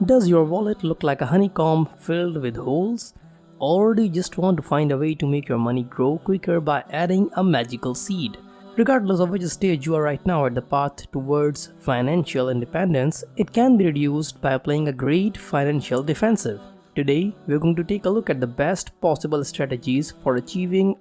Does your wallet look like a honeycomb filled with holes? Or do you just want to find a way to make your money grow quicker by adding a magical seed? Regardless of which stage you are right now at the path towards financial independence, it can be reduced by applying a great financial defensive. Today, we're going to take a look at the best possible strategies for achieving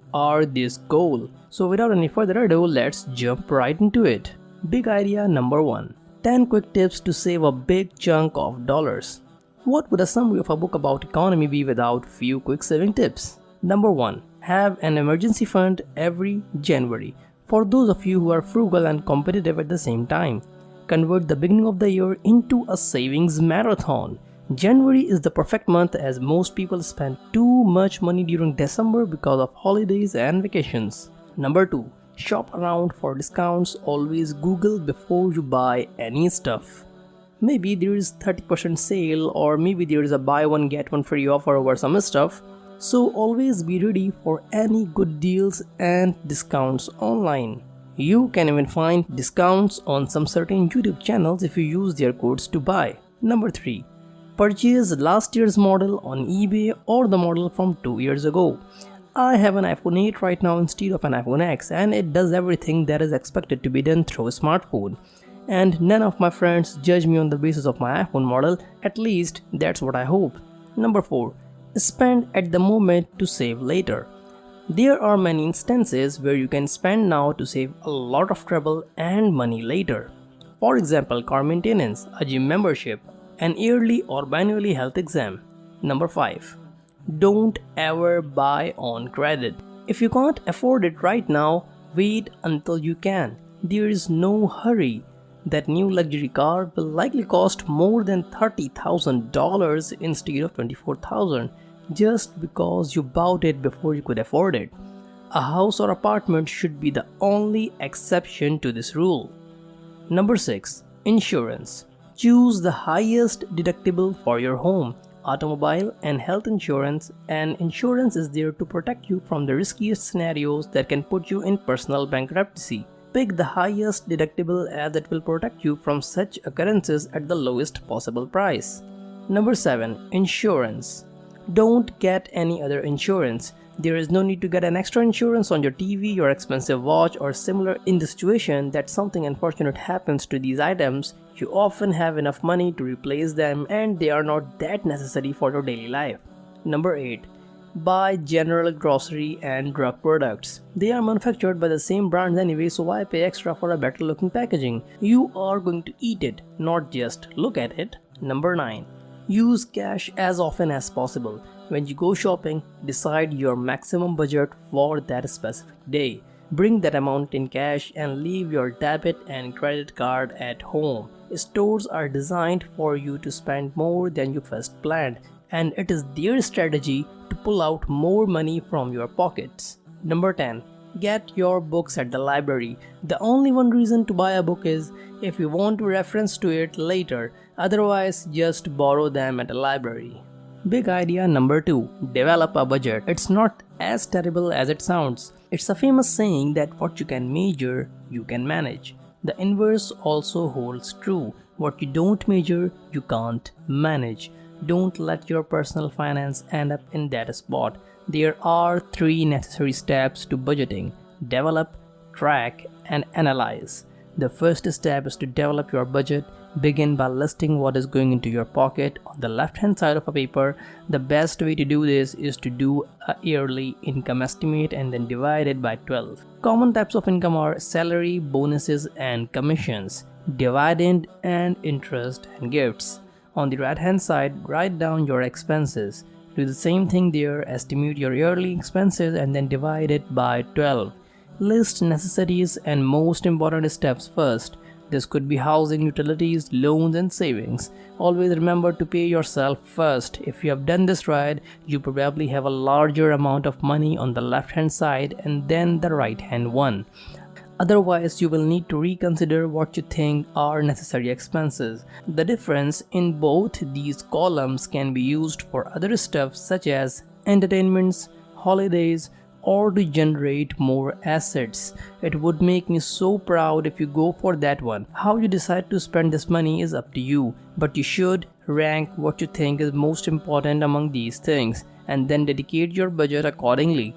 this goal. So without any further ado, let's jump right into it. Big idea number 1. 10 quick tips to save a big chunk of dollars. What would a summary of a book about economy be without few quick saving tips? Number 1. Have an emergency fund every January. For those of you who are frugal and competitive at the same time, convert the beginning of the year into a savings marathon. January is the perfect month as most people spend too much money during December because of holidays and vacations. Number 2. Shop around for discounts. Always Google before you buy any stuff. Maybe there is 30% sale, or maybe there is a buy one get one free offer over some stuff. So always be ready for any good deals and discounts online. You can even find discounts on some certain YouTube channels if you use their codes to buy. Number 3. Purchase last year's model on eBay or the model from 2 years ago. I have an iPhone 8 right now instead of an iPhone X, and it does everything that is expected to be done through a smartphone. And none of my friends judge me on the basis of my iPhone model, at least that's what I hope. Number 4. Spend at the moment to save later. There are many instances where you can spend now to save a lot of trouble and money later. For example, car maintenance, a gym membership, an yearly or biannually health exam. Number 5. Don't ever buy on credit. If you can't afford it right now, wait until you can. There is no hurry. That new luxury car will likely cost more than $30,000 instead of $24,000 just because you bought it before you could afford it. A house or apartment should be the only exception to this rule. Number 6. Insurance. Choose the highest deductible for your home, automobile and health insurance, and insurance is there to protect you from the riskiest scenarios that can put you in personal bankruptcy. Pick the highest deductible as it will protect you from such occurrences at the lowest possible price. Number 7. Insurance. Don't get any other insurance. There is no need to get an extra insurance on your TV, your expensive watch, or similar. In the situation that something unfortunate happens to these items, you often have enough money to replace them and they are not that necessary for your daily life. Number 8. Buy general grocery and drug products. They are manufactured by the same brands anyway, so why pay extra for a better looking packaging? You are going to eat it, not just look at it. Number 9. Use cash as often as possible. When you go shopping, decide your maximum budget for that specific day. Bring that amount in cash and leave your debit and credit card at home. Stores are designed for you to spend more than you first planned, and it is their strategy to pull out more money from your pockets. Number 10. Get your books at the library. The only one reason to buy a book is if you want to reference to it later, otherwise just borrow them at a library. Big idea number 2. Develop a budget. It's not as terrible as it sounds. It's a famous saying that what you can measure, you can manage. The inverse also holds true. What you don't measure, you can't manage. Don't let your personal finance end up in that spot. There are 3 necessary steps to budgeting: develop, track, and analyze. The first step is to develop your budget. Begin by listing what is going into your pocket on the left hand side of a paper. The best way to do this is to do a yearly income estimate and then divide it by 12. Common types of income are salary, bonuses, and commissions, dividend and interest, and gifts. On the right hand side, write down your expenses. Do the same thing there. Estimate your yearly expenses and then divide it by 12. List necessities and most important steps first. This could be housing, utilities, loans, and savings. Always remember to pay yourself first. If you have done this right, you probably have a larger amount of money on the left hand side and then the right hand one. Otherwise, you will need to reconsider what you think are necessary expenses. The difference in both these columns can be used for other stuff such as entertainments, holidays, or to generate more assets. It would make me so proud if you go for that one. How you decide to spend this money is up to you, but you should Rank what you think is most important among these things and then dedicate your budget accordingly.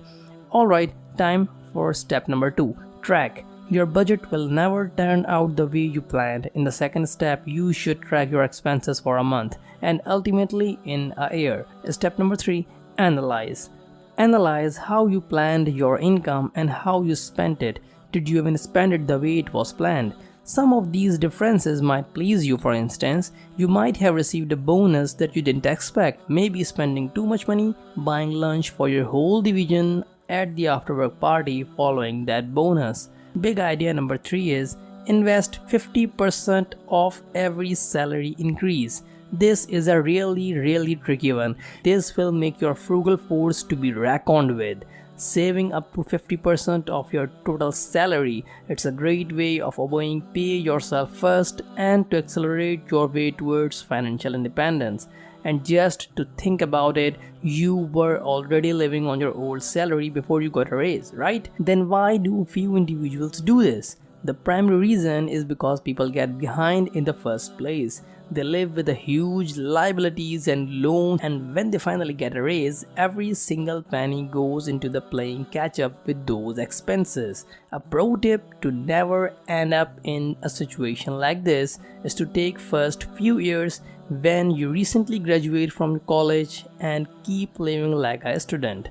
Alright, time for step number 2. Track. Your budget will never turn out the way you planned. In the second step, you should track your expenses for a month and ultimately in a year. Step number 3. Analyze. Analyze how you planned your income and how you spent it. Did you even spend it the way it was planned? Some of these differences might please you. For instance, you might have received a bonus that you didn't expect, maybe spending too much money buying lunch for your whole division at the after-work party following that bonus. Big idea number 3 is invest 50% of every salary increase. This is a really tricky one. This will make your frugal force to be reckoned with. Saving up to 50% of your total salary, it's a great way of avoiding pay yourself first and to accelerate your way towards financial independence. And just to think about it, you were already living on your old salary before you got a raise, right? Then why do few individuals do this? The primary reason is because people get behind in the first place. They live with the huge liabilities and loans, and when they finally get a raise, every single penny goes into the playing catch up with those expenses. A pro tip to never end up in a situation like this is to take first few years when you recently graduate from college and keep living like a student.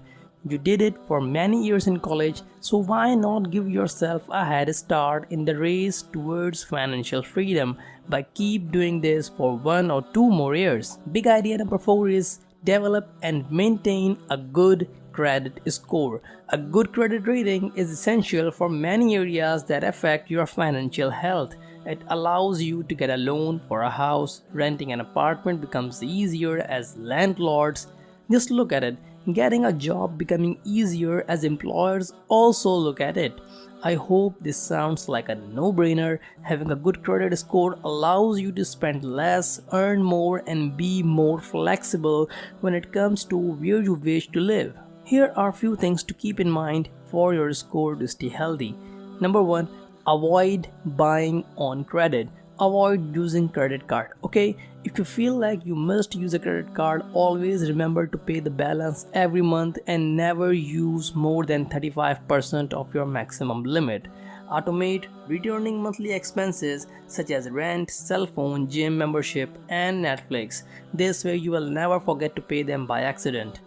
You did it for many years in college, so why not give yourself a head start in the race towards financial freedom by keep doing this for 1 or 2 more years. Big idea number 4 is develop and maintain a good credit score. A good credit rating is essential for many areas that affect your financial health. It allows you to get a loan for a house. Renting an apartment becomes easier as landlords. Just look at it. Getting a job becoming easier as employers also look at it. I hope this sounds like a no-brainer. Having a good credit score allows you to spend less, earn more, and be more flexible when it comes to where you wish to live. Here are a few things to keep in mind for your score to stay healthy. Number 1, avoid buying on credit. Avoid using credit card. Okay, if you feel like you must use a credit card, always remember to pay the balance every month and never use more than 35% of your maximum limit. Automate returning monthly expenses such as rent, cell phone, gym membership, and Netflix. This way you will never forget to pay them by accident.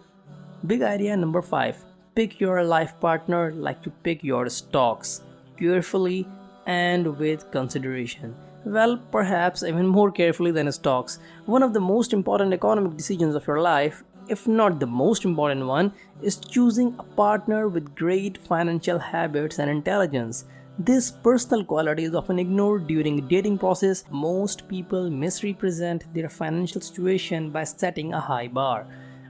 Big idea number 5. Pick your life partner like you pick your stocks, carefully and with consideration. Well, perhaps even more carefully than stocks. One of the most important economic decisions of your life, if not the most important one, is choosing a partner with great financial habits and intelligence. This personal quality is often ignored during the dating process. Most people misrepresent their financial situation by setting a high bar,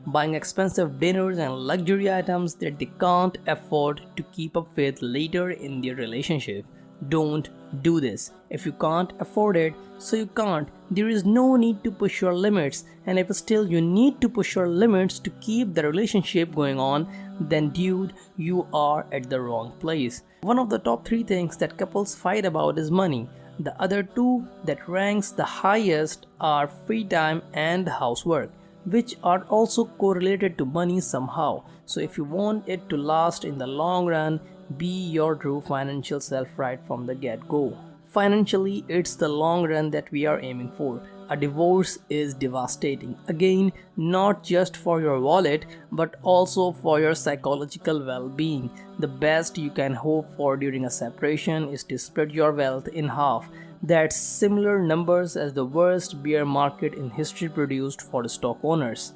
buying expensive dinners and luxury items that they can't afford to keep up with later in their relationship. Don't do this. If you can't afford it, so you can't. There is no need to push your limits, and if still you need to push your limits to keep the relationship going on, then dude, you are at the wrong place. One of the top 3 things that couples fight about is money. The other 2 that ranks the highest are free time and housework, which are also correlated to money somehow. So if you want it to last in the long run, be your true financial self right from the get-go. Financially, it's the long run that we are aiming for. A divorce is devastating. Again, not just for your wallet, but also for your psychological well-being. The best you can hope for during a separation is to split your wealth in half. That's similar numbers as the worst bear market in history produced for the stock owners.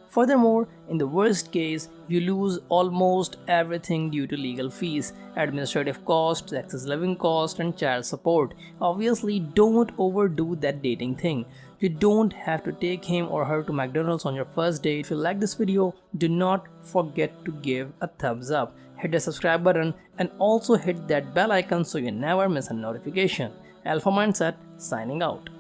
Furthermore, in the worst case, you lose almost everything due to legal fees, administrative costs, excess living costs, and child support. Obviously, don't overdo that dating thing. You don't have to take him or her to McDonald's on your first date. If you like this video, do not forget to give a thumbs up, hit the subscribe button, and also hit that bell icon so you never miss a notification. AlphaMindset signing out.